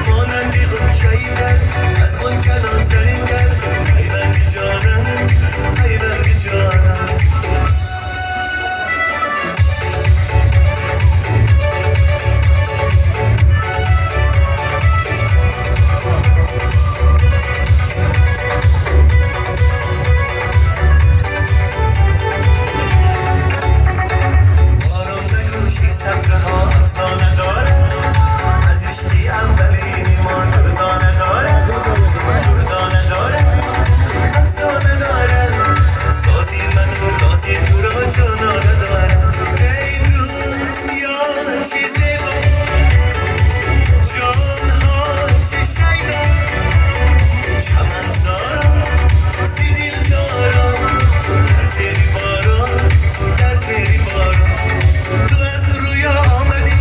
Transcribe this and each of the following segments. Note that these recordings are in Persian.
مانندی غنچه‌ای در از غنچه نازنین در پیوندی جانم پیوندی جانم سبزه ها افسانه داره از عشقی اولینی ما دردانه داره دردانه داره افسانه داره سازی من رازی تو را جانانه داره ای دنیا چیزی جان ها چه شیدا چمن زارم سی دل دارم در زیری باران در زیری باران تو از رویا آمدی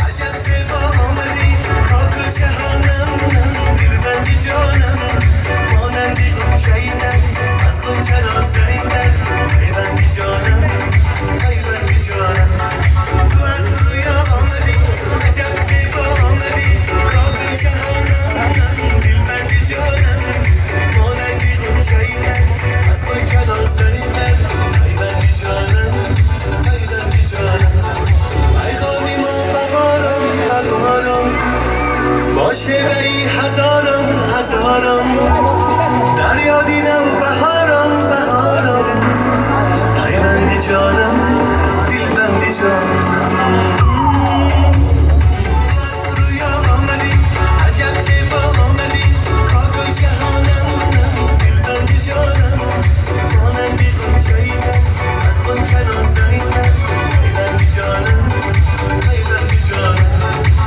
عجب زیبا آمدی کاکل جهانم دلبندی جانم مانندی غنچه‌ای در از غنچه نازنین در پیوندی جانم پیوندی جانم تو از رویا آمدی عجب زیبا آمدی کاکل جهانم دلبندی جانم مانندی غنچه‌ای در از غنچه نازنین در پیوندی جانم پیوندی جانم ای خواهی ما ببارم ببارم باشه بری هزارم هزارم دریا دیدم بهارم بهارم پیوندی جانم